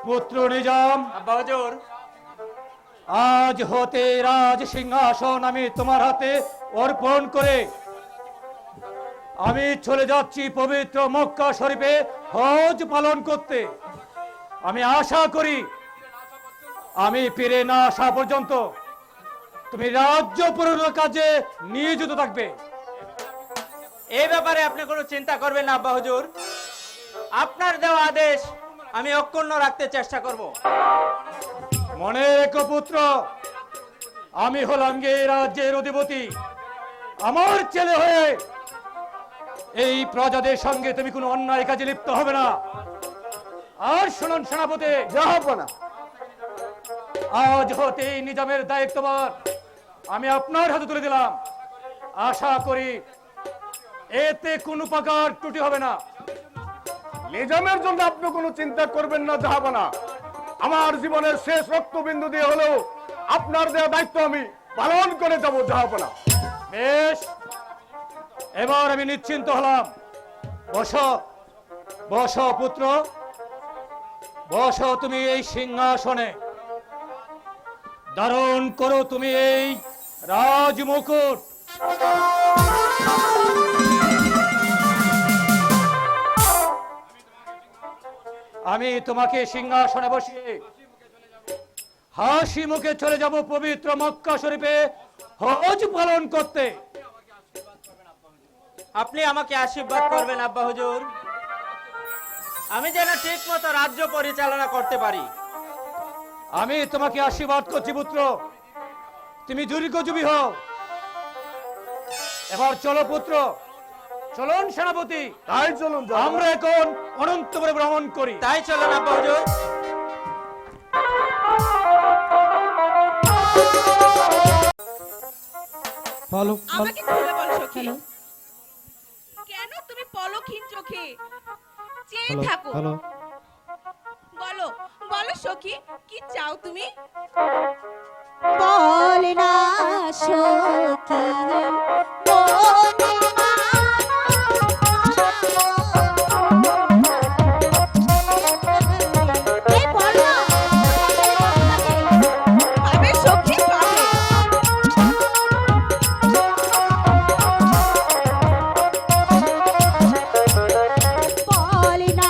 পুত্র নিজাম, আব্বা হুজুর, আজ হতে রাজ সিংহাসন আমি তোমার হাতে অর্পণ করে আমি চলে যাচ্ছি পবিত্র মক্কা শরীফে হজ পালন করতে। আমি আশা করি আমি ফিরে না আসা পর্যন্ত তুমি রাজ্য পরিচালনার কাজে নিয়োজিত থাকবে। এই ব্যাপারে আপনি কোনো চিন্তা করবেন না আব্বা হুজুর। আপনার দেওয়া আদেশ আমি অক্ষুণ্ণ রাখতে চেষ্টা করব। মনে রেখো পুত্র, আমি হলাম গে রাজ্যের অধিপতি। আমার ছেলে হয়ে এই প্রজাদের সঙ্গে তুমি কোনো অন্যায় কাজে লিপ্ত হবে না। আর শুনুন সেনাপতি, যা হবে না, আজ হতে এই নিজামের দায়িত্বভার আমি আপনার হাতে তুলে দিলাম। আশা করি এতে কোনো প্রকার ত্রুটি হবে না। নিজামের জন্য আপনি কোনো চিন্তা করবেন না, জাহাপনা। আমার জীবনের শেষ রক্তবিন্দু দিয়ে হলেও আপনার দেওয়া দায়িত্ব আমি পালন করে যাব, জাহাপনা। বেশ, এবার আমি নিশ্চিন্ত হলাম। বসো বসো পুত্র, বসো তুমি এই সিংহাসনে। ধারণ করো তুমি এই রাজমুকুট। আমি তোমাকে সিংহাসনে বসিয়ে হাসি মুখে চলে যাব পবিত্র মক্কা শরীফে হজ পালন করতে। আপনি আমাকে আশীর্বাদ করবেন আব্বা হুজুর, আমি যেন ঠিক মতো রাজ্য পরিচালনা করতে পারি। আমি তোমাকে আশীর্বাদ করছি পুত্র, তুমি দীর্ঘজীবী হও। এবার চলো পুত্র, চলুন সেনাপতি, তাই চলুন জাহাপনা। আমরা এখন অনন্তপুরে ভ্রমণ করি। তাই চলেন আব্বা হুজুর। বলো আমাকে খুলে বলো সখী, কেন তুমি পলকহীন চোখে চেয়ে থাকো? বলো বলো সখী, কি চাও তুমি? বল না সখী মনে এই বল না পাবে সখী, পাবে। বল না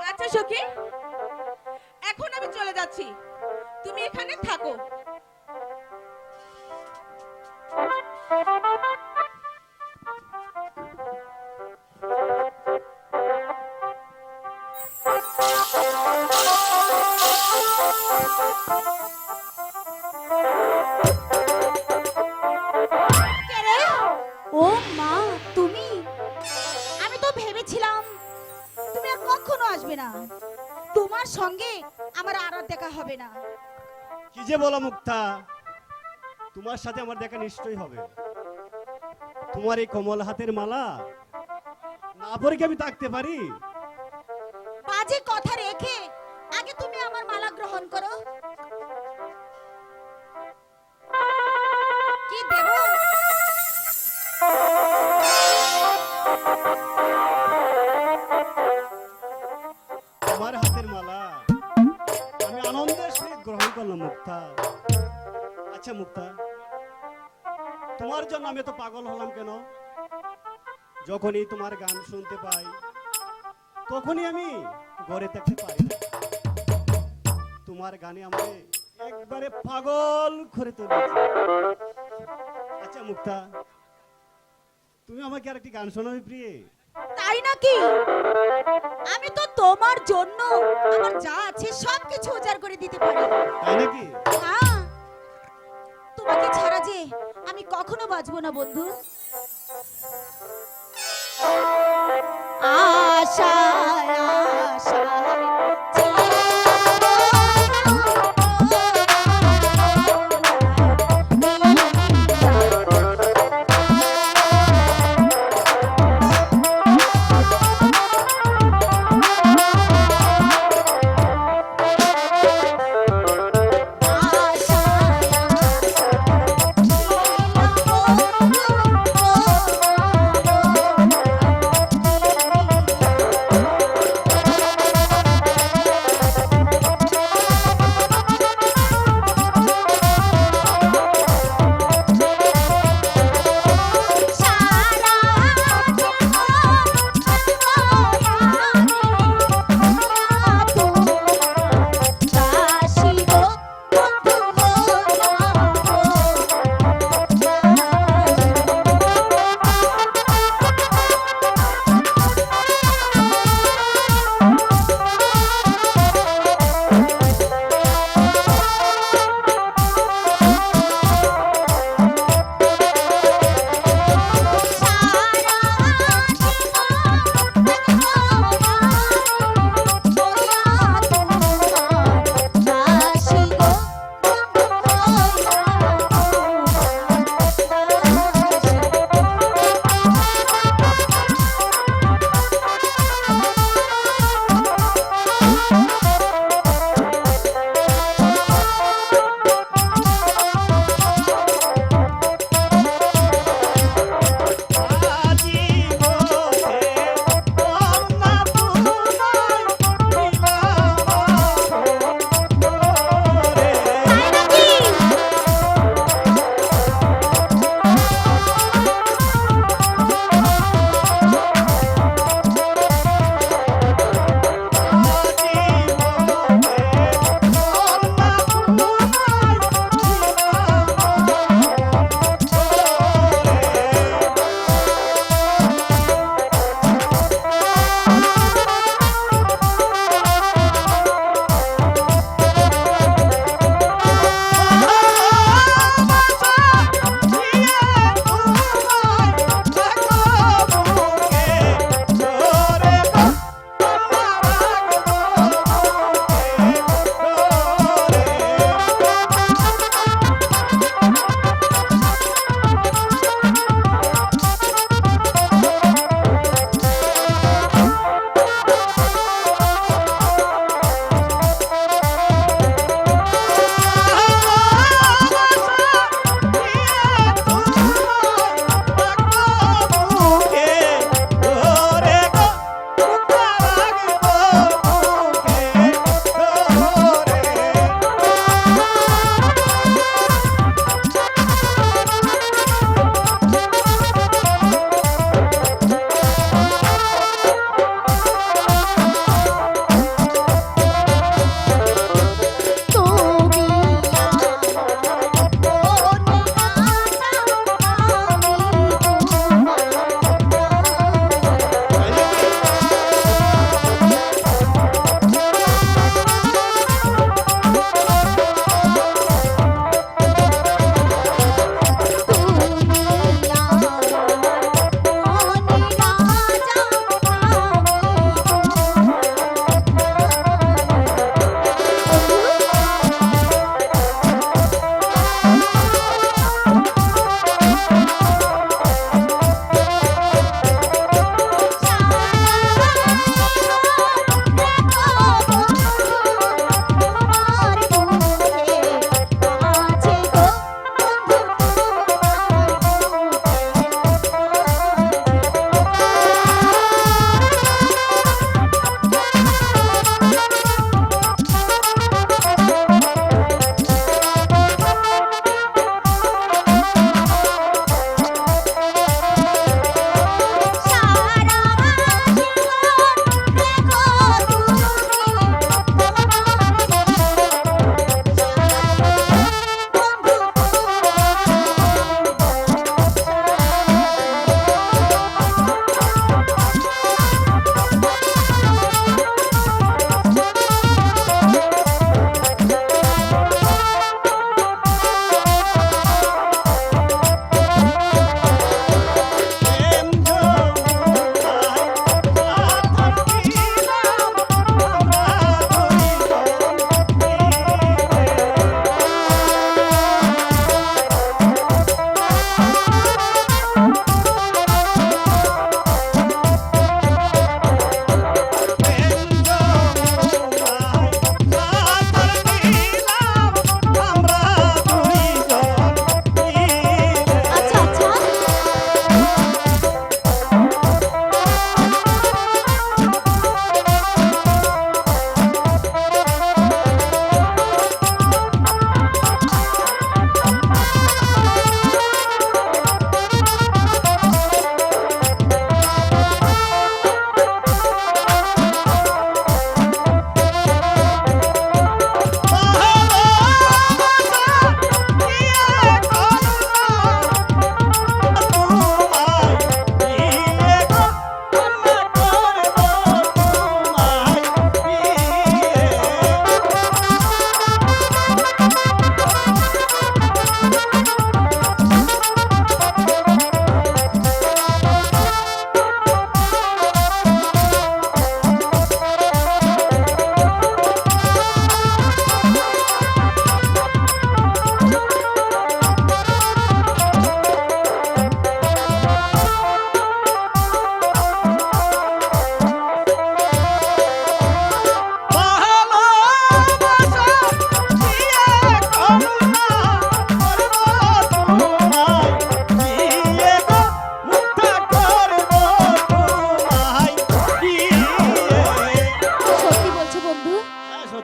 আচ্ছা সখী, এখন আমি চলে যাচ্ছি, তুমি এখানে থাকো। কে রে? ও মা, তুমি? আমি তো ভেবেছিলাম তুমি আর কখনো আসবে না, তোমার সঙ্গে আমার আর দেখা হবে না। কি যে বলো মুক্তা, তোমার সাথে আমার দেখা নিশ্চয়ই হবে। তোমার এই কমল হাতের মালা না পরে কি আমি থাকতে পারি? বাজে কথা রেখে আগে তুমি আমার মালা গ্রহণ করো। কি দেব? তোমার হাতের মালা আমি আনন্দের সহিত গ্রহণ করলাম মুক্তা। আচ্ছা মুক্তা, তোমার জন্য আমি তো পাগল হলাম কেন? যখনই তোমার গান শুনতে পাই তখনই আমি ঘরে থাকতে পারি না। তোমার গানে আমাকে একবারে পাগল করে তুলেছে। আচ্ছা মুক্তা, তুমি আমাকে আর একটি গান শোনাবে প্রিয়ে? তাই নাকি? আমি তো তোমার জন্য আমার যা আছে সবকিছু উজাড় করে দিতে পারি। তাই নাকি? হ্যাঁ, তোমাকে ছাড়া যে আমি কখনো বাঁচবো না বন্ধু। আশায় আশায়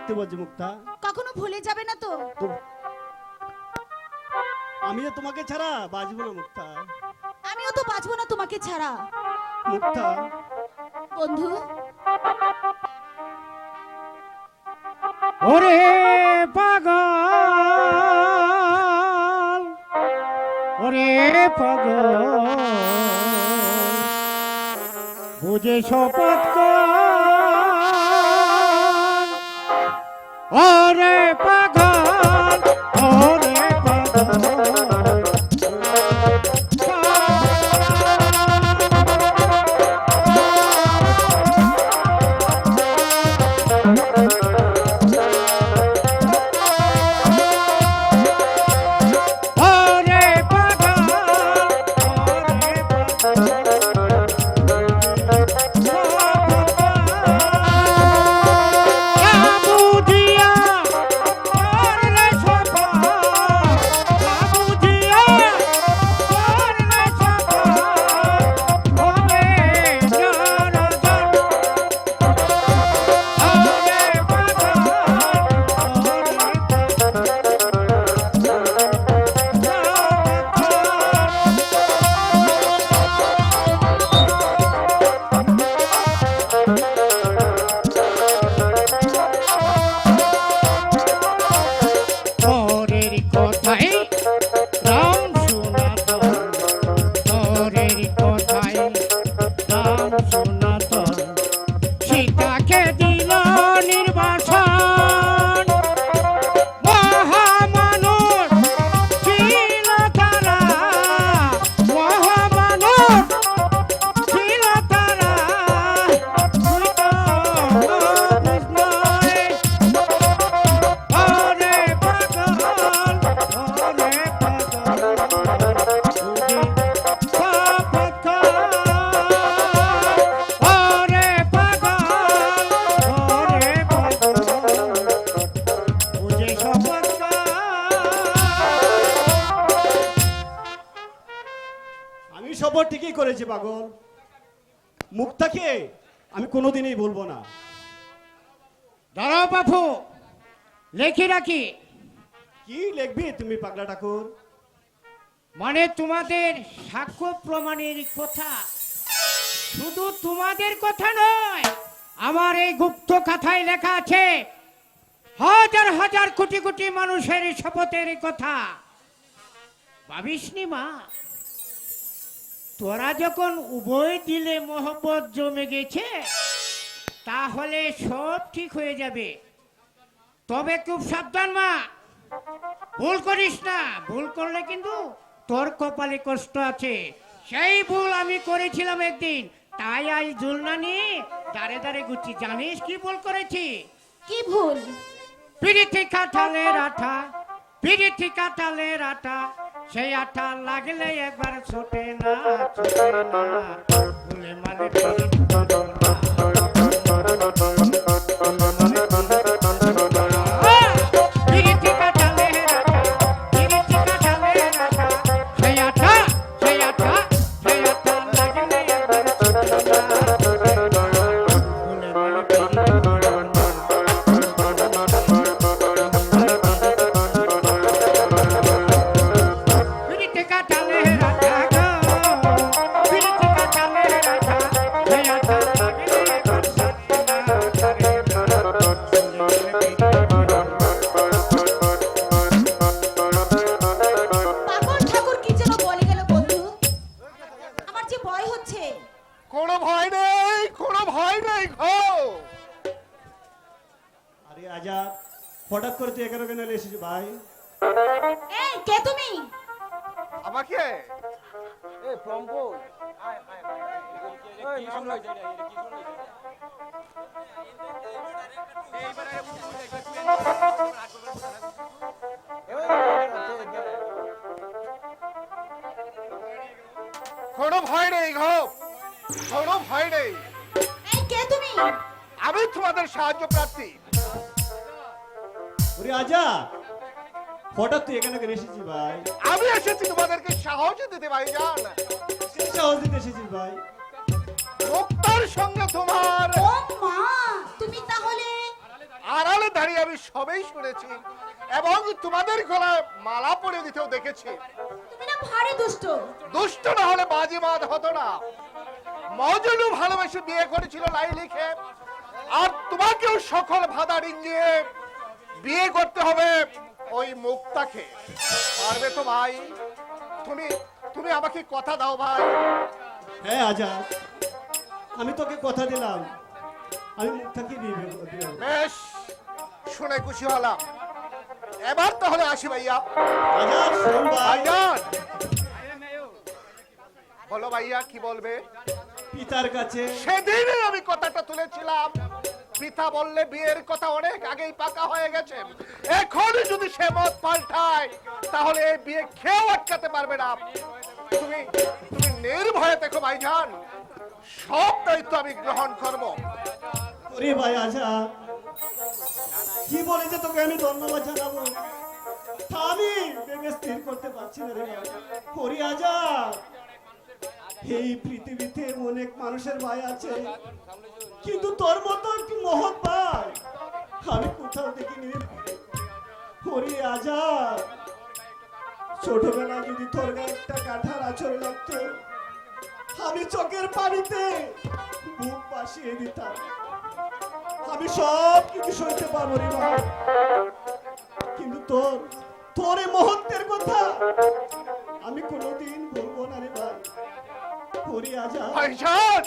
থাকতে বলছি মুক্তা। কখনো ভুলে যাবে না তো? আমিও তোমাকে ছাড়া বাঁচবো না মুক্তা। আমিও তো বাঁচবো না তোমাকে ছাড়া। মুক্তা, বন্ধু, ওরে পাগল, ওরে পাগল, বুঝে শপথ কর। ওরে পাগল, ওরে পাগল, ওরে পাগল, ওরে পাগল, বুঝিয়া করলে সফল, বুঝিয়া করলে সফল, হবে জনগণ। ওরে পাগল, তোরের কথাই রাম সনাতন, তোরের কথাই রাম সনাতন, সীতাকে দিল নির্বাসন। মহামানব ছিল তারা, মহামানব ছিল তারা, তুই তো বুঝ নয়। ওরে পাগল, ওরে পাগল, বুঝি শপথ কর। ওরে পাগল, ওরে পাগল, বুঝি শপথ কর। আমি শপথ ঠিকই করেছি পাগল। মুক্তাকে আমি কোনোদিনই বলবো না। দাঁড়াও বাপু, লেখি রাখি। কি লিখবি তুমি পাগলা ঠাকুর? মানে তোমাদের সাক্ষ্য প্রমাণের কথা, শুধু তোমাদের কথা নয়, আমার এই গুপ্ত কথায় লেখা আছে হাজার হাজার কোটি কোটি মানুষের শপথের কথা। ভাবিসনি মা, তোরা যখন উভয় দিলে মোহব্বত জমে গেছে, তাহলে সব ঠিক হয়ে যাবে। তবে খুব সাবধান মা, ভুল করিস না। ভুল করলে কিন্তু তোর কপালে কষ্ট আছে। সেই ভুল আমি করেছিলাম একদিন, তাই আজ ঝুলনা নিয়ে দাঁড়ে দাঁড়ে ঘুরছি। জানিস কি ভুল করেছি? কি ভুল? পিড়িতে কাঁঠালের আঠা, পিড়িতে কাঁঠালের আঠা, সেই আঠা লাগলে একবার ছোটে না, ছোটে না, ভুলে মানে পিড়িত করো না। পিড়িতে কাঁঠালের আঠা, পিড়িতে কাঁঠালের আঠা, সেই আঠা, সেই আঠা, সেই আঠা লাগলে একবার ছোটে না, ছোটে না, ভুলে মানে পিড়িত করো না। পিড়িতে কাঁঠালের আঠা গো, পিড়িতে কাঁঠালের আঠা, সেই আঠা লাগলে একবার ছোটে না, ছোটে না, ভুলে মানে পিড়িত করো না। পাগল ঠাকুর কি যেন বলে গেল বন্ধু, আমার যে ভয় হচ্ছে। কোনো ভয় নেই, কোনো ভয় নেই গো। আরে আজাদ, হঠাৎ করে তুই এখানে কেন এসেছিস ভাই? এই কে তুমি? আমাকে এ পম্পল কোনো ভয় নেই গো, কোনো ভয় নেই। এই কে তুমি? আমি তোমাদের সাহায্য প্রার্থী। ওরে আজাদ, হঠাৎ তুই এখানে কেন এসেছিস ভাই? আমি এসেছি তোমাদেরকে সাহস দিতে ভাইজান। কিসের সাহস দিতে এসেছিস ভাই? মুক্তার সঙ্গে তোমার ও মা, তুমি তাহলে আড়ালে দাঁড়িয়ে আমি সবই শুনেছি এবং তোমাদের গলায় মালা পরে দিতেও দেখেছি। তুমি না ভারী দুষ্ট। দুষ্ট না হলে বাজিমাত হতো না। মজনু ভালোবেসে বিয়ে করেছিল লাইলিকে, আর তোমাকেও সকল বাধা ডিঙিয়ে বিয়ে করতে হবে ওই মুক্তাকে। পারবে তো ভাই? তুমি তুমি আমাকে কথা দাও ভাই। হ্যাঁ আজাদ, আমি তোকে কথা দিলাম, আমি মুক্তাকে বিয়ে করব। বেশ, শুনে খুশি হলাম। এবার তাহলে আসি ভাইয়া। আজাদ শোন ভাই, ভাইজান, বলো ভাইয়া কি বলবে? পিতার কাছে সেদিনই আমি কথাটা তুলেছিলাম। পিতা বললে বিয়ের কথা অনেক আগেই পাকা হয়ে গেছে। এখন যদি সে মত পাল্টায় তাহলে এই বিয়ে কেউ আটকাতে পারবে না। তুমি তুমি নির্ভয়ে দেখো ভাইজান, সব দায়িত্ব আমি গ্রহণ করব। ওরে ভাই আজাদ, কি বলে যে তোকে আমি ধন্যবাদ জানাবো তা আমি ভেবে স্থির করতে পারছি না রে ভাই। ওরে আজাদ, এই পৃথিবীতে অনেক মানুষের ভাই আছে, কিন্তু তোর মতো একটি মহৎ ভাই আমি কোথাও দেখিনি। ওরে আজাদ, ছোটবেলায় যদি তোর গায়ে একটা কাঁঠার আঁচড় লাগতো, আমি চোখের পানিতে বুক ভাসিয়ে দিতাম। আমি সব কিছু সইতে পারবো রে ভাই, কিন্তু তোর এই মহত্বের কথা আমি কোনোদিন বলবো না রে ভাই। ওরে আজাদ, ভাইজান,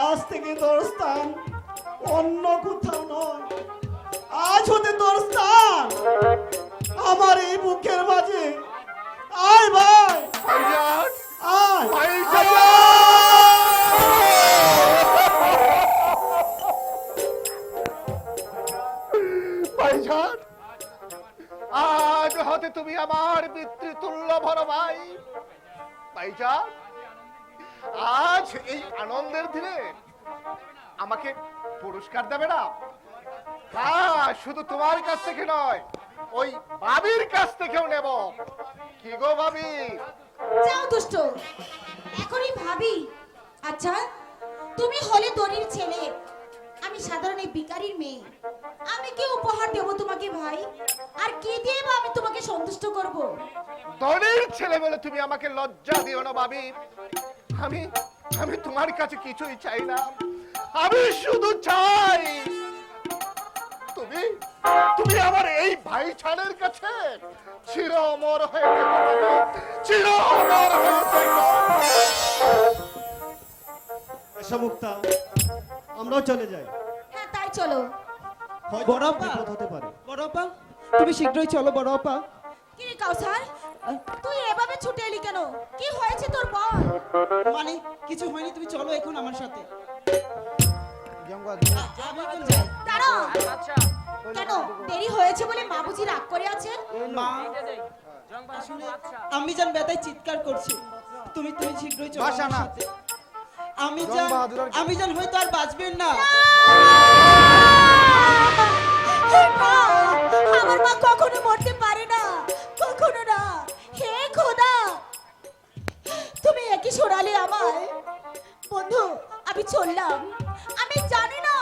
আজ থেকে তোর স্থান অন্য কোথাও নয়, আজ হতে তোর স্থান আমার এই বুকের মাঝে। আয় ভাই, ভাইজান, আয় ভাইজান। ভাইজান, আজ হতে তুমি আমার পিতৃতুল্য বড় ভাই। ভাইজান, আজ এই আনন্দের দিনে আমাকে পুরস্কার দেবে না? হ্যাঁ, শুধু তোমার কাছ থেকে নয়, ওই ভাবির কাছ থেকেও নেব। কি গো ভাবি? যাও দুষ্ট, এখনই ভাবি। আচ্ছা, তুমি হলে দরির ছেলে, আমি সাধারণ এই ভিখারির মেয়ে। আমি কি উপহার দেব তোমাকে ভাই? আর কি দিয়ে বা আমি তোমাকে সন্তুষ্ট করব? ধনির ছেলে বলে তুমি আমাকে লজ্জা দিও না ভাবি। আমি আমি তোমার কাছে কিছুই চাই না। আমি শুধু চাই তুমি তুমি আমার এই ভাই ছানের কাছে চির অমর হয়ে থেকো ভাবি, চির অমর হয়ে থেকো। এসো মুক্তা, আমরাও চলে যাই, হ্যাঁ তাই চলো। হয়তো বড় আপা। বিপদ হতে পারে। বড় আপা, তুমি শীঘ্রই চলো বড় আপা। কি রে কাউসার, তুই এভাবে ছুটে এলি কেন? কি হয়েছে তোর বল? মানে কিছু হয়নি, তুমি চলো এখন আমার সাথে। আমি এখন যাই। দাঁড়াও, কেন দেরি হয়েছে বলে মা বুঝি রাগ করে আছে? মা, আসলে আমি জান ব্যথায় চিৎকার করছি, তুমি তুমি শীঘ্রই চলো আমার সাথে। আমি জান হয়তো আর বাঁচবেন না। মা, আমার মা কখনো মরতে পারে না, কখনো না। হে খোদা, তুমি একই শোনালে আমায়। বন্ধু, আমি চললাম। আমি জানি না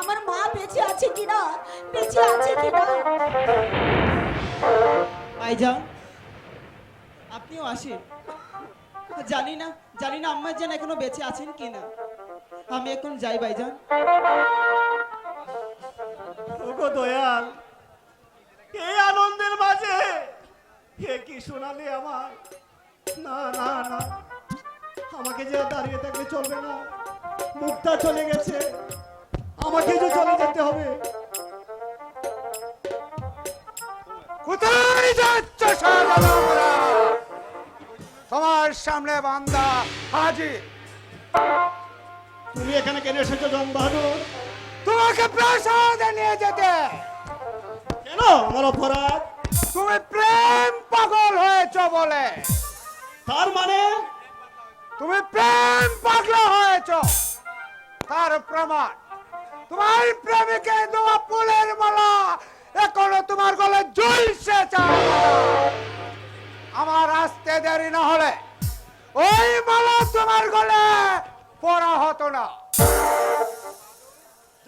আমার মা বেঁচে আছে কিনা, বেঁচে আছে কিনা। ভাইজান, আপনিও আসেন। জানি না আম্মা জান এখনো বেঁচে আছেন কিনা। আমি এখন যাই ভাইজান। ওগো দয়াল, এই আনন্দের মাঝে কে কি শোনালে আমার? না না না, আমাকে যে দাঁড়িয়ে থাকলে চলবে না। মুক্তা চলে গেছে, আমাকে যে চলে যেতে হবে। কোথায় যাচ্ছ শাহজালালরা? তোমার সামনে বান্দা হাজির। তুমি এখানে কেন এসেছো জং বাহাদুর? তোমাকে প্রাসাদে নিয়ে যেতে। কেন, আমার অপরাধ? তুমি প্রেম পাগল হয়েছ বলে। তার মানে তুমি প্রেম পাগলা হয়েছ, তার প্রমাণ তোমার প্রেমিকে দেওয়া ফুলের মালা এখনো তোমার গলে ঝুলছে। আমার আসতে দেরি না হলে ওই মালা তোমার গলে পরা হতো না।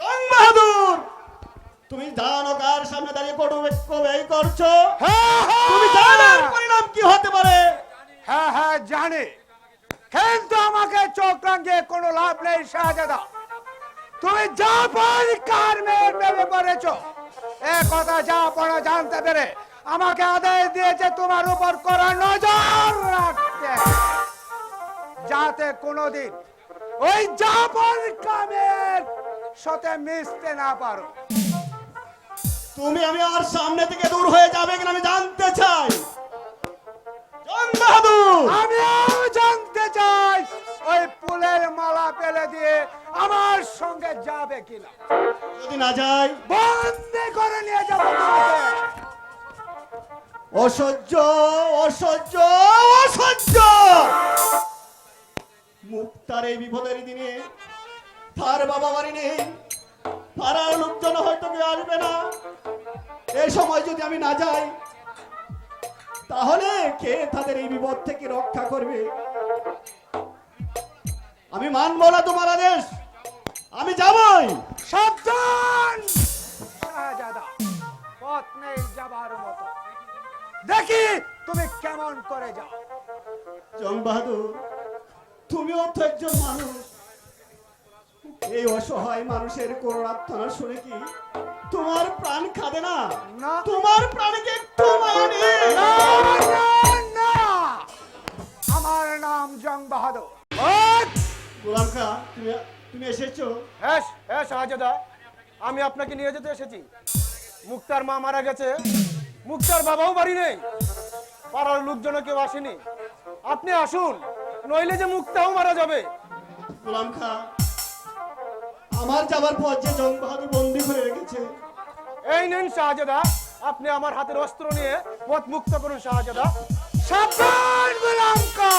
জং বাহাদুর, তুমি জানো কার সামনে দাঁড়িয়ে কটু বাক্য ব্যয় করছো? হ্যাঁ, তুমি জানো এর পরিণাম কি হতে পারে? হ্যাঁ হ্যাঁ জানি, কিন্তু আমাকে চোখ রাঙিয়ে কোনো লাভ নেই শাহজাদা। তুমি যা পারি কার মেয়ের প্রেমে পড়েছো, এ কথা যা পড়া জানতে পেরে আমাকে আদেশ দিয়েছে তোমার উপর করা নজর রাখতে, যাতে কোনোদিন ওই জাপান কামের সাথে মিশতে না পারো। তুমি আমি আর সামনে থেকে দূর হয়ে যাবে কিনা আমি জানতে চাই। জং বাহাদুর, আমিও জানতে চাই ওই ফুলের মালা ফেলে দিয়ে আমার সঙ্গে যাবে কিনা। যদি না যাই বন্দি করে নিয়ে যাবো তোমাকে। অসহ্য অসহ্য অসহ্য। মুক্তার এই বিপদের দিনে তার বাবা বাড়ি নেই, পাড়ার লোকজন হয়তো কেউ আসবে না। এই সময় যদি আমি না যাই তাহলে কে তাদের এই বিপদ থেকে রক্ষা করবে? আমি মানবো না তোমার আদেশ, আমি যাবই। সাবধান শাহজাদা, পথ নেই যাবার মতো, দেখি তুমি কেমন করে যাও। জং বাহাদুর, তুমিও তো একজন মানুষ। এই অসহায় মানুষের করুণার্থনা শুনে কি তোমার প্রাণ কাঁদে না? না। তোমার প্রাণকে একটু মায়া নেই? না, না, না, আমার নাম জং বাহাদুর। গোলাম খা, তুমি এসেছো? হ্যাঁ হ্যাঁ শাহজাদা, আমি আপনাকে নিয়ে যেতে এসেছি। মুক্তার মা মারা গেছে, মুক্তার বাবাও বাড়ি নেই, পাড়ার লোকজন কেউ আসেনি। আপনি আসুন, নইলে যে মুক্তাও মারা যাবে। গোলাম খা, আমার যাবার পর যে জং বাহাদুর বন্দি করে রেখেছে। এই নেন শাহজাদা, আপনি আমার হাতের অস্ত্র নিয়ে পথ মুক্ত করুন শাহজাদা। সাবধান গোলাম কা,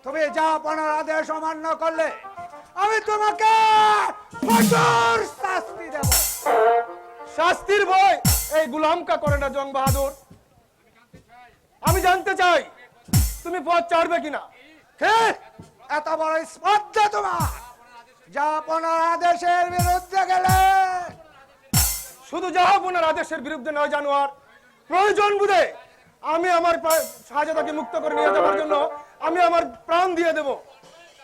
তুমি যা পনার আদেশ অমান্য করলে আমি তোমাকে কঠোর শাস্তি দেব। শাস্তির ভয় এই গুলামকা করে না জং বাহাদুর। আমি জানতে চাই তুমি পথ ছাড়বে কিনা। কে এত বড় স্পর্ধা তোমার, যা পনার আদেশের বিরুদ্ধে গেলে? শুধু জাহাপনার আদেশের বিরুদ্ধে নয় জানোয়ার, প্রয়োজন বুঝে আমি আমার শাহজাদাকে মুক্ত করে নিয়ে যাওয়ার জন্য আমি আমার প্রাণ দিয়ে দেব।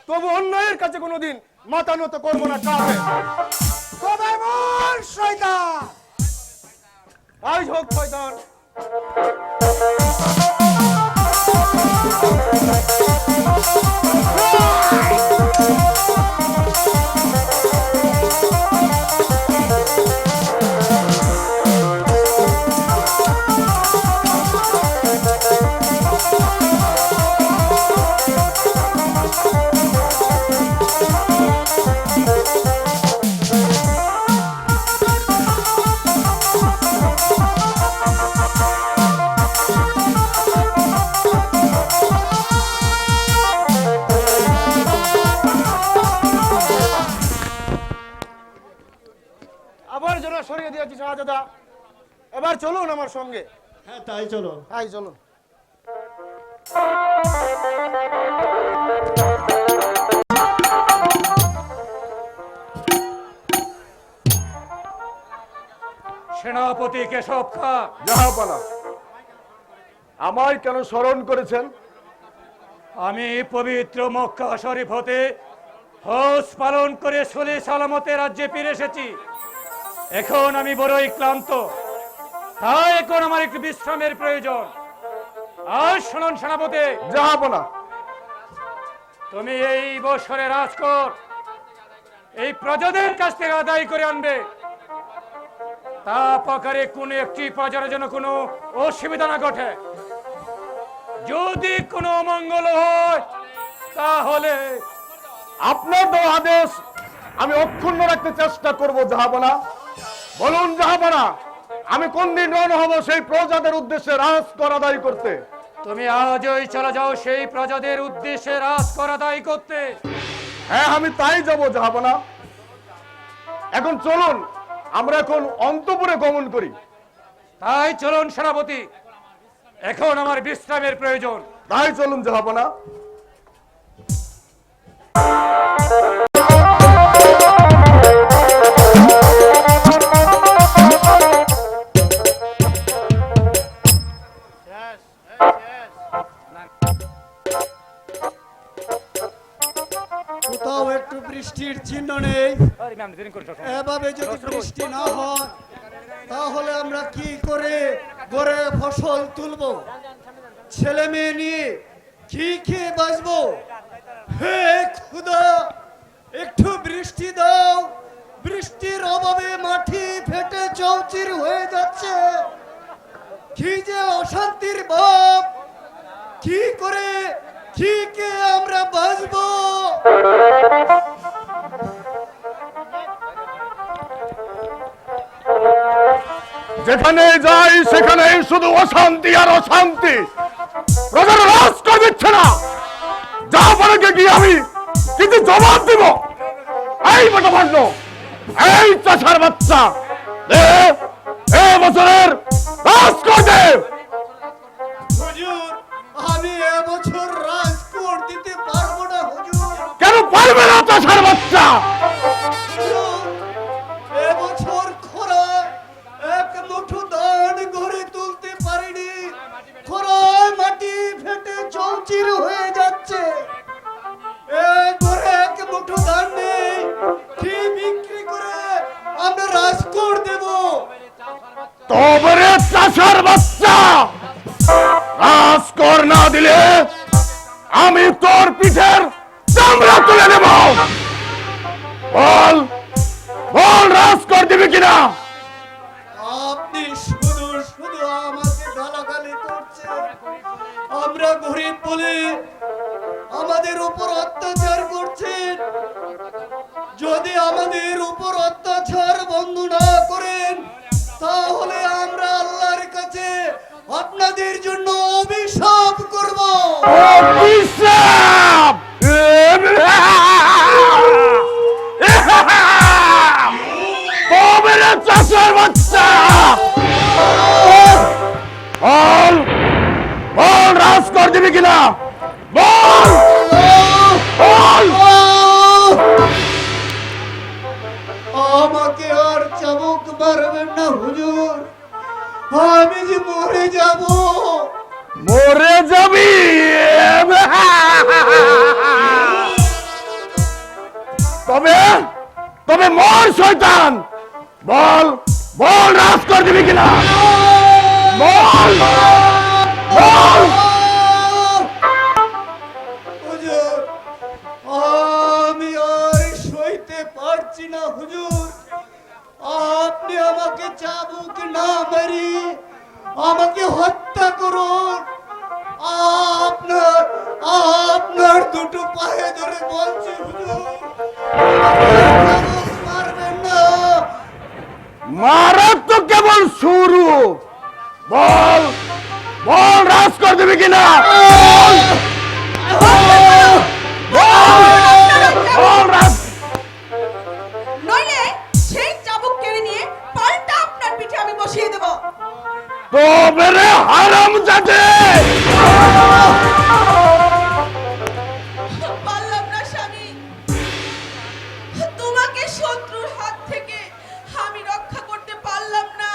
তবু অন্যায়ের কাছে কোনোদিন মাথা নত করবো না। কাজে তবে মন শয়তান, আজ হোক শয়তান। আবার জোড়া সরিয়ে দিয়েছি শাহজাদা, এবার চলুন আমার সঙ্গে। হ্যাঁ তাই চলো। তাই চলুন। সেনাপতি কেশব খা, জাহাপনা, আমায় কেন স্মরণ করেছেন? আমি পবিত্র মক্কা শরীফ হতে হজ পালন করে সলে সালামতে রাজ্যে ফিরে এসেছি। এখন আমি বড়ই ক্লান্ত, তাই এখন আমার একটু বিশ্রামের প্রয়োজন। আর শুনুন সেনাপতি, জাহাপনা, তুমি এই বছরে রাজকর এই প্রজাদের কাছ থেকে আদায় করে আনবে। তা পাকারে কোনো একটি প্রজার যেন কোনো অসুবিধা না ঘটে। যদি কোনো অমঙ্গল হয় তাহলে আপনার দেওয়া আদেশ আমি অক্ষুণ্ণ রাখতে চেষ্টা করব জাহাপনা। বলুন জাহাপনা, আমি কোন দিন রওনা হব সেই প্রজাদের উদ্দেশ্যে রাজকর আদায় করতে? তুমি আজই চলে যাও সেই প্রজাদের উদ্দেশ্যে রাজকর আদায় করতে। হ্যাঁ আমি তাই যাব জাহাপনা। এখন চলুন, আমরা এখন অন্তপুরে গমন করি। তাই চলুন সেনাপতি, এখন আমার বিশ্রামের প্রয়োজন। তাই চলুন জাহাপনা। এভাবে যদি বৃষ্টি না হয় তাহলে আমরা কি করে গড়ে ফসল তুলবো, ছেলে মেয়ে নিয়ে কি খেয়ে বাঁচবো? হে খুদা, একটু বৃষ্টি দাও। বৃষ্টির অভাবে মাটি ফেটে চৌচির হয়ে যাচ্ছে। কি যে অশান্তির ভাব, কি করে কি কে আমরা বাঁচবো? যেখানে যাই সেখানে শুধু অশান্তি আর অশান্তি। প্রজারা রাজ করে দিচ্ছে না, যা পারে গিয়ে আমি কিন্তু জবাব দিব। এই মোটা ভাণ্ড, এই চাষার বাচ্চা, এ বছরের রাজ করতে। হুজুর, আমি এবছর রাজকোট দিতে পারবো না হুজুর। কেন পারবে না চাষার বাচ্চা? হুজুর, এবছর খরায় এক মুঠো ধান ঘরে তুলতে পারিনি। খরায় মাটি ফেটে চৌচির হয়ে যাচ্ছে। ঘরে এক মুঠো ধান নেই, কি বিক্রি করে আমরা রাজকোট দেব? তবে রে চাষার বাচ্চা, রাজ কর না দিলে আমি তোর পিঠের চামড়া তুলে দেব। বল বল, রাজ কর দিবি কিনা? আপনি শুধু শুধু আমাকে গালাগালি করছেন। আমরা গরিব বলে আমাদের উপর অত্যাচার করছেন। যদি আমাদের উপর অত্যাচার বন্ধ না করেন তাহলে আমরা আল্লাহর কাছে আপনাদের জন্য অভিশাপ করব। অভিশাপ! তবে রে চাষার বাচ্চা, বল বল, রাজ কর দিবি কিনা? বল বল। আমাকে আর চাবুক মারবেন না হুজুর, আমি যে মরে যাব। মরে যাবি? তবে তবে মর শয়তান, বল বল, রাজ কর দিবি কিনা? বল বল। হুজুর, আমি আর সইতে পারছি না হুজুর। আপনি আমাকে চাবুক না মারি আমাকে হত্যা করুন। আপনার আপনার দুটো পায়ে ধরে বলছি হুজুর, চাবুক মারবেন না। মারা তো কেবল শুরু। বল বল, রাজ কর দিবি কিনা? বল রাজ। নইলে সেই চাবুক কেড়ে নিয়ে পাল্টা আপনার পিঠে আমি বসিয়ে দেব। তবে রে হারাম জাদে, পারলাম না স্বামী, তোমাকে শত্রুর হাত থেকে আমি রক্ষা করতে পারলাম না।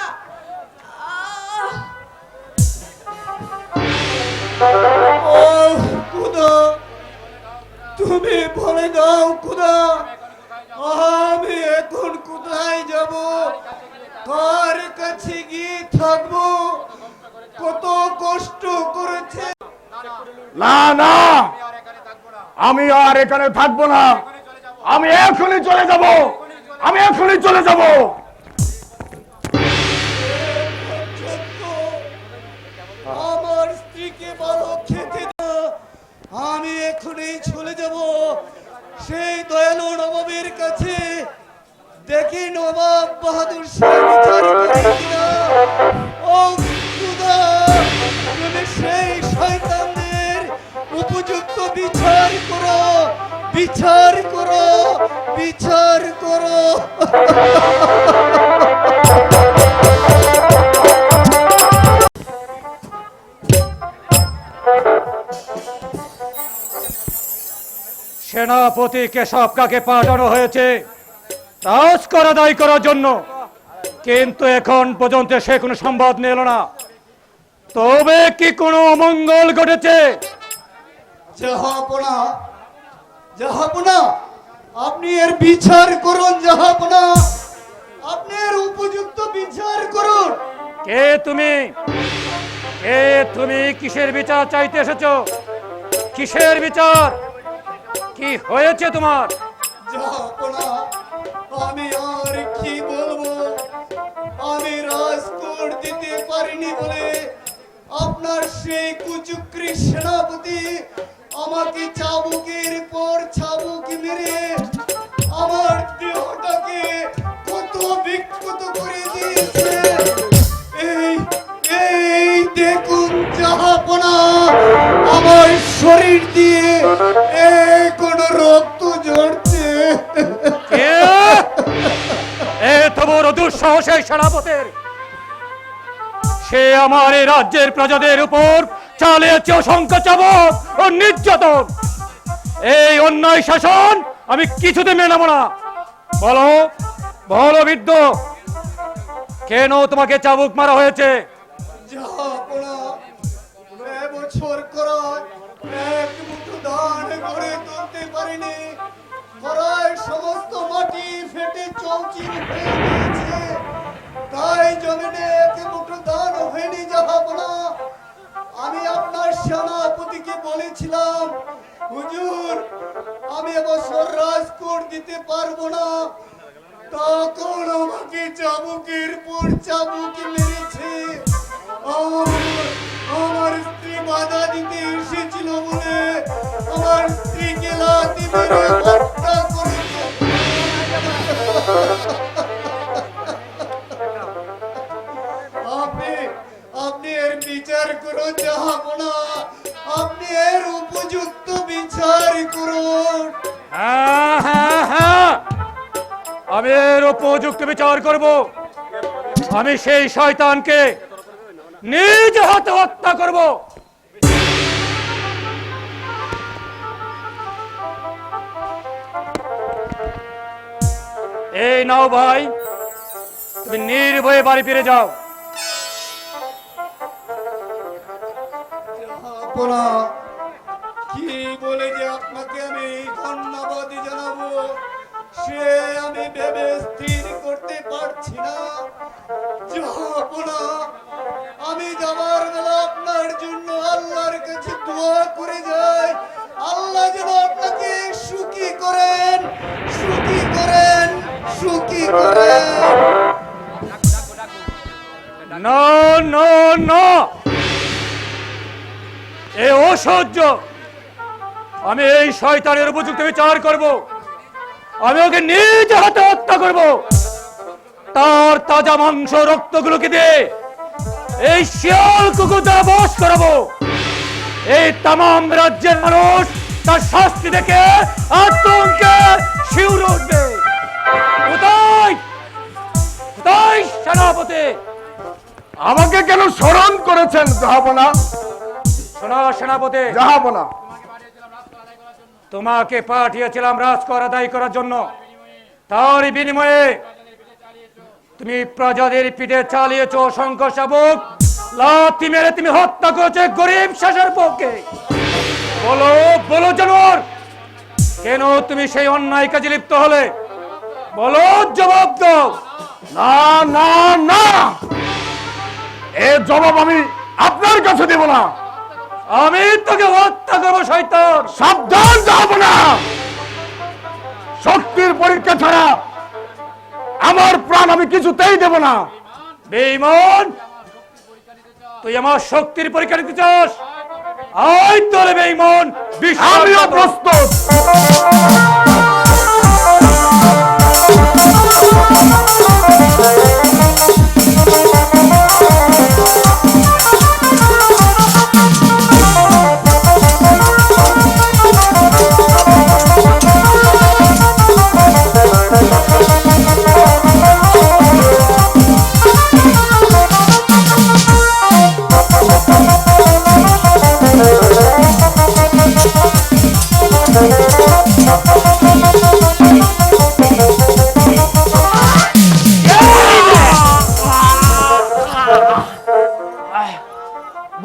ও খুদা, তুমি বলে দাও খুদা, আমি এখন কোথায় যাব? কার কাছে গিয়ে থাকবো? কত কষ্ট করেছে। না না, আমি আর এখানে থাকবো না। আমি এখনই চলে যাব, আমি এখনই চলে যাব। আমার স্ত্রীকে বলো খেতে দাও, আমি এখনই চলে যাব সেই দয়ালু নবাবের কাছে। দেখি নবাব বাহাদুর শাহ বিচার করে কিনা। ও খুদা, তুমি সেই শয়তানদের উপযুক্ত বিচার করো, বিচার করো, বিচার করো। সেনাপতি কেশবকাকে পাঠানো হয়েছে রাজ করা দায়ী করার জন্য, কিন্তু এখন পর্যন্ত সে কোনো সংবাদ নিয়ে এলো না। তবে কি কোনো অমঙ্গল ঘটেছে? জাহাপনা, জাহাপনা, আপনি এর বিচার করুন জাহাপনা, আপনি এর উপযুক্ত বিচার করুন। কে তুমি? কে তুমি? কিসের বিচার চাইতে এসেছো? কিসের বিচার? কি হয়েছে তোমার? জাহাপনা, আমি আর কি বলবো, আমি রাজকোট দিতে পারিনি বলে আপনার সেই কুচক্রী সেনাপতি আমাকে চাবুকের পর চাবুক মেরে আমার দেহটাকে কত বিক্ষত করে দিয়েছে। এই এই দেখুন জাহাপনা, আমার শরীর দিয়ে কোন রক্ত ঝরছে। কে? এত বড় দুঃসাহস এই সেনাপতির! সে আমার এই রাজ্যের প্রজাদের উপর চালিয়েছে অসংখ্য চাবক ও নির্যাতন। এই অন্যায় শাসন আমি কিছুতে মেনে নেব না। বলো, বলো বৃদ্ধ, কেন তোমাকে চাবুক মারা হয়েছে? জাহাপনা, এবছর করায় এক মুঠো ধান গড়ে তুলতে পারিনি, করায় সমস্ত মাটি ফেটে চৌচির হয়ে গিয়েছে, তাই জমিনে এক মুঠো ধান হয়নি জাহাপনা। আমি আপনার সেনাপতিকে বলেছিলাম, হুজুর আমি এবছর রাজকোট দিতে পারবো না, তখন আমাকে চাবুকের পর চাবুক মেরেছে। আমার স্ত্রী বাধা দিতে এসেছিল বলে আমার স্ত্রীকে লাথি মেরে হত্যা করেছে। আপনি আপনি এর বিচার করুন জাহাপনা, আপনি এর উপযুক্ত বিচার করুন। হ্যাঁ হ্যাঁ হ্যাঁ, আমি এর উপযুক্ত বিচার করব। আমি সেই শয়তানকে নিজ হাতে হত্যা করব। এই নাও ভাই, তুমি নির্ভয়ে বাড়ি ফিরে যাও। জাহাপনা, কি বলে যে আপনাকে আমি ধন্যবাদ জানাবো সে আমি ভেবে স্থির করতে পারছি না। জাহাপনা, আমি যাবার বেলা আপনার জন্য আল্লাহর কাছে দোয়া করে যাই, আল্লাহ যেন আপনাকে সুখী করেন, সুখী করেন, সুখী করেন। না না না, এ অসহ্য। আমি এই শয়তানের উপযুক্ত বিচার করব। আমি ওকে নিজ হাতে হত্যা করব। তার তাজা মাংস রক্তগুলোকে দিয়ে এই শিয়াল কুকুর দ্বারা বশ করাবো। এই তামাম রাজ্যের মানুষ তার শাস্তি দেখে আতঙ্কে শিউরে উঠবে। কোথায় কোথায় সেনাপতি? আমাকে কেন স্মরণ করেছেন জাহাপনা? শোনো সেনাপতি, জাহাপনা, তোমাকে পাঠিয়েছিলাম রাজকর আদায় করার জন্য। তার বিনিময়ে তুমি প্রজাদের পিঠে চালিয়েছ অসংখ্য শাবক, লাথি মেরে তুমি হত্যা করেছো গরিব শেষের পক্ষে। বলো বলো জানোয়ার, কেন তুমি সেই অন্যায় কাজে লিপ্ত হলে? বলো, জবাব দাও। না না না, এর জবাব আমি আপনার কাছে দেব না। আমি তোকে হত্যা করবো শয়তান। সাবধান জাহাপনা, শক্তির পরীক্ষা ছাড়া আমার প্রাণ আমি কিছুতেই দেব না। বেঈমান, তুই আমার শক্তির পরীক্ষা নিতে চাস? আয় তোরে বেঈমান, আমিও প্রস্তুত।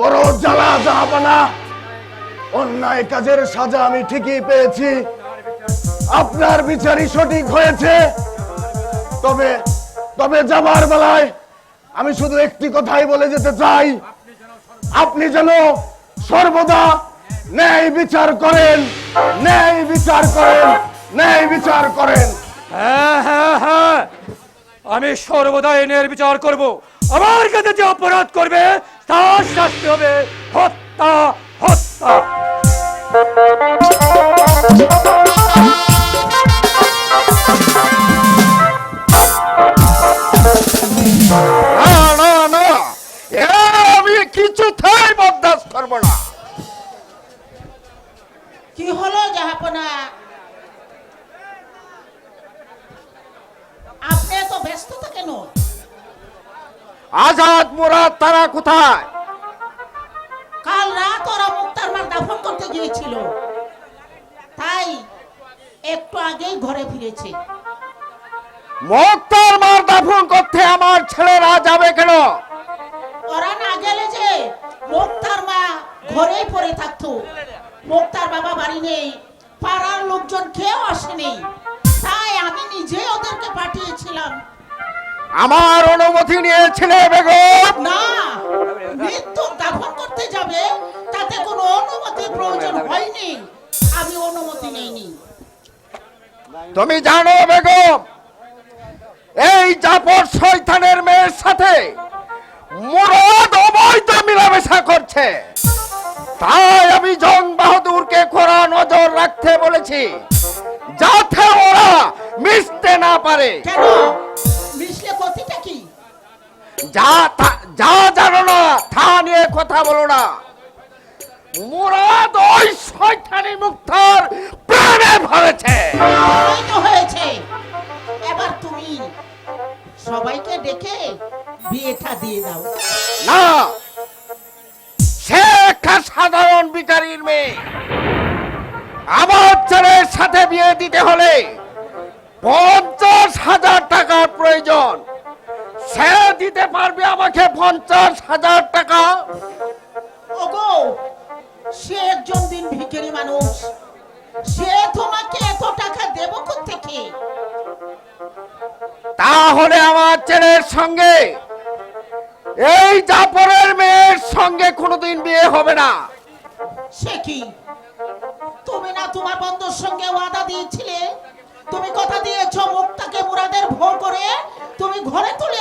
বড় জ্বালা জাহাপনা, অন্যায় কাজের সাজা আমি ঠিকই পেয়েছি। আপনার বিচারই সঠিক হয়েছে। তবে তবে যাবার বেলায় আমি শুধু একটি কথাই বলে যেতে চাই, আপনি যেন সর্বদা ন্যায় বিচার করেন, ন্যায় বিচার করেন, ন্যায় বিচার করেন। হ্যাঁ হ্যাঁ হ্যাঁ, আমি সর্বদাই ন্যায়ের বিচার করব। আমার কাছে যে অপরাধ করবে তার শাস্তি হবে হত্যা, হত্যা। না না না, এ আমি কিছুতেই বরদাস্ত করব না। কি হলো জাহাপনা? আপনি এত ব্যস্ততা কেন? আজাদ মুরাদ তারা কোথায়? কাল রাত ওরা মুক্তার মার দাফন করতে গিয়েছিল, তাই একটু আগেই ঘরে ফিরেছে। মুক্তার মার দাফন করতে আমার ছেলেরা যাবে কেন? ওরা না গেলে যে মুক্তার মা ঘরেই পড়ে থাকতো। মুক্তার বাবা বাড়ি নেই, পাড়ার লোকজন কেউ আসেনি, তাই আমি নিজে ওদেরকে পাঠিয়েছিলাম। আমার অনুমতি নিয়েছিলে বেগম? না, মৃত্যু দাফন করতে যাবে তাতে কোনো অনুমতির প্রয়োজন হয়নি, আমি অনুমতি নেইনি। তুমি জানো বেগম, এই জাফর শয়তানের মেয়ের সাথে মুরাদ অবৈধ মেলামেশা করছে, তাই আমি জং বাহাদুরকে কড়া নজর রাখতে বলেছি, যাতে ওরা মিশতে না পারে। কেন মিশলে ক্ষতিটা কি? যা জানো না তা নিয়ে কথা বলো না। মুরাদ ওই শয়তানি মুক্তার প্রাণে ভরেছে। এই তো হয়েছে, এবার তুমি সবাইকে ডেকে বিয়েটা দিয়ে দাও। না, সে একটা সাধারণ ভিখারির মেয়ে। আমার ছেলের সাথে বিয়ে দিতে হলে 50,000 টাকার প্রয়োজন। সে দিতে পারবে আমাকে 50,000 টাকা? ওগো, সে একজন দিন ভিখারি মানুষ, সে তোমাকে এত টাকা দেব কোত্থেকে? তাহলে আমার ছেলের সঙ্গে এই জাফরের মেয়ের সঙ্গে কোনোদিন বিয়ে হবে না। সে কি, তুমি না তোমার বন্ধুর সঙ্গে ওয়াদা দিয়েছিলে? তুমি কথা দিয়েছো মুক্তাকে মুরাদের ভোগ করে তুমি ঘরে তুলে